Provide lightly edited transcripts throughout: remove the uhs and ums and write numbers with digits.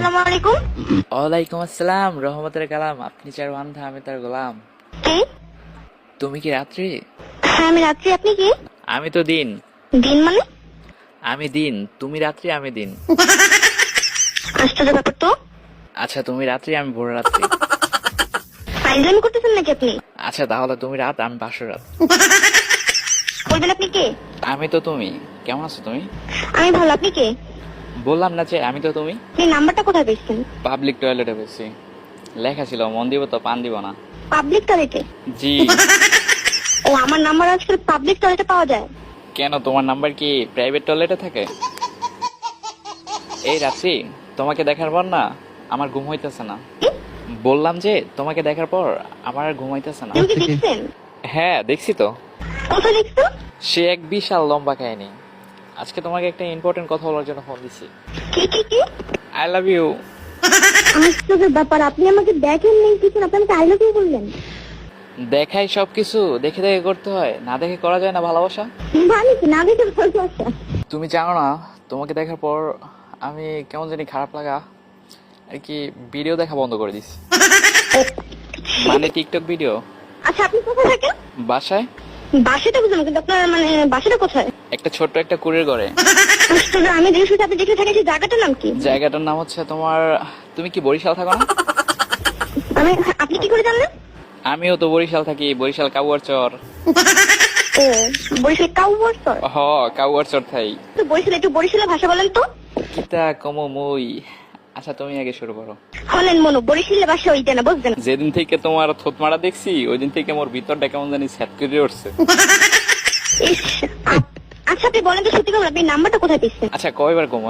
আসসালামু আলাইকুম। ওয়ালাইকুম আসসালাম রহমতের কালাম। আপনি যার বান্ধা আমি তার গোলাম। কে? তুমি কি রাত্রি? হ্যাঁ আমি রাত্রি, আপনি কি? আমি তো দিন। দিন মানে? আমি দিন, তুমি রাত্রি, আমি দিন। আশ্চর্য ব্যাপার তো। আচ্ছা তুমি রাত্রি, আমি ভোর রাত্রি। ফাইজলামি করতেছেন নাকি আপনি? আচ্ছা তাহলে তুমি রাত, আমি বাসর রাত। বলবেন আপনি কে? আমি তো তুমি। কেমন আছো তুমি? আমি ভালো, আপনি কে? বললাম না যে আমি তো তুমি। আপনি নাম্বারটা কোথায় পেয়েছেন? পাবলিক টয়লেটে পেয়েছি। লেখা ছিল মন দিব তো পান দিব না। পাবলিক টয়লেটে? জি। ও, আমার নাম্বার আজকাল পাবলিক টয়লেটে পাওয়া যায়? কেন তোমার নাম্বার কি প্রাইভেট টয়লেটে থাকে? এই রাত্রি, তোমাকে দেখার পর না আমার ঘুম হইতেছে না। বললাম যে তোমাকে দেখার পর আমার আর ঘুম হইতেছে না। তুমি কি দেখছেন? হ্যাঁ দেখছি তো। কোথায় দেখছো? সে এক বিশাল লম্বা কাহিনী। আজকে তোমাকে একটা ইম্পর্টেন্ট কথা বলার জন্য ফোন দিছি। কি কি কি? I love you. আশ্চর্য ব্যাপার, আপনি আমাকে দেখেন নেই কিছু, আপনি আমাকে আই লাভ ইউ বললেন। দেখাই সবকিছু, দেখে দেখে করতে হয়, না দেখে করা যায় না ভালোবাসা। মানে কি না দেখে ভালোবাসা? তুমি জানো না, তোমাকে দেখার পর আমি কেমন জানি খারাপ লাগা আর কি ভিডিও দেখা বন্ধ করে দিছি। মানে টিকটক ভিডিও। আচ্ছা আপনি কোথায় থাকেন? বাসায়। বাসাটা বুঝলাম, কিন্তু আপনার মানে বাসাটা কোথায়? একটা ছোট্ট একটা কুড়ের ঘরে। আশ্চর্য, আমি যে শুধু আপনি যেখানে থাকেন সেই জায়গাটার নাম কি? জায়গাটার নাম হচ্ছে তোমার, তুমি কি বরিশাল থাকো না? আমি, আপনি কি করে জানলেন? আমিও তো বরিশাল থাকি, বরিশাল কাউয়ার চর। ও, বরিশাল কাউয়ার চর? হ, কাউয়ার চর থাই। তো বরিশাল, একটু বরিশালের ভাষা বলেন তো। কিতা কম মই। আচ্ছা তুমি আগে শুরু করো। হলেন মনো, বরিশালের ভাষা ওইটা না, বুঝছেন? যেদিন থেকে তোমার থতমারা দেখছি ওই দিন থেকে আমার ভিতরটা কেমন জানি স্যাট করে উঠছে। ইস, আচ্ছা আপনি বলেন তো সত্যি কথা, আপনি নাম্বারটা কোথায় পেয়েছেন? আচ্ছা কয়বার কম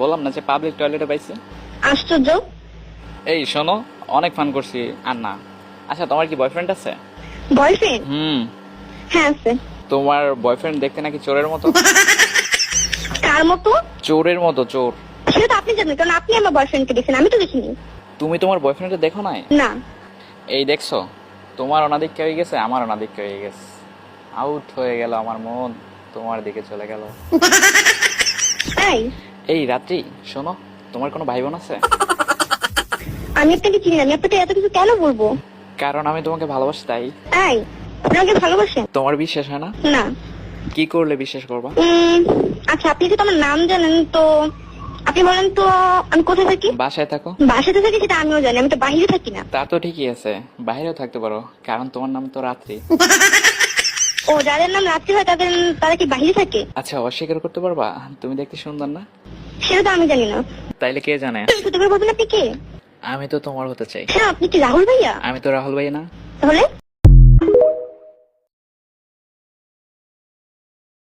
বললাম না যে পাবলিক টয়লেটে পাইছি। আশ্চর্য। এই শোনো, অনেক ফান করছি আর না। আচ্ছা তোমার কি বয়ফ্রেন্ড আছে? বয়ফ্রেন্ড? হ্যাঁ আছে। তোমার বয়ফ্রেন্ড দেখতে নাকি চোরের মতো। কার মতো? চোরের মতো, চোর। সেটা তো আপনি জানেন, কারণ আপনি আমার বয়ফ্রেন্ডকে দেখছেন, আমি তো দেখিনি। তুমি তোমার বয়ফ্রেন্ডকে দেখো নাই? না। এই দেখছো, তোমার অনাদিক্য হয়ে গেছে, আমার অনাদিক্য হয়ে গেছে। আউট হয়ে গেল আমার মন, তোমার দিকে চলে গেল। তাই? এই রাত্রি শোনো, তোমার কোনো ভাই বোন আছে? আমি আপনাকে চিনি না, আমি আপনাকে এত কিছু কেন বলবো? কারণ আমি তোমাকে ভালোবাসি তাই। তাই? আপনি আমাকে ভালোবাসেন? তোমার বিশ্বাস হয় না? না। কি করলে বিশ্বাস করবা? আচ্ছা আপনি যেহেতু আমার নাম জানেন, তো আপনি বলেন তো আমি কোথায় থাকি? বাসায় থাকো। বাসাতে থাকি সেটা আমিও জানি, আমি তো বাইরে থাকি না। তা তো ঠিকই আছে, বাইরেও থাকতে পারো, কারণ তোমার নাম তো রাত্রি। ও, যাদের নাম রাত্রি হয় তারা কি বাইরে থাকে? আচ্ছা অস্বীকার করতে পারবা তুমি দেখতে সুন্দর না? সেটা তো আমি জানি না। তাইলে কে জানে? সত্যি করে বলবেন আপনি কে? আমি তো তোমার হতে চাই। হ্যাঁ, আপনি কি রাহুল ভাইয়া? আমি তো রাহুল ভাই না। তাহলে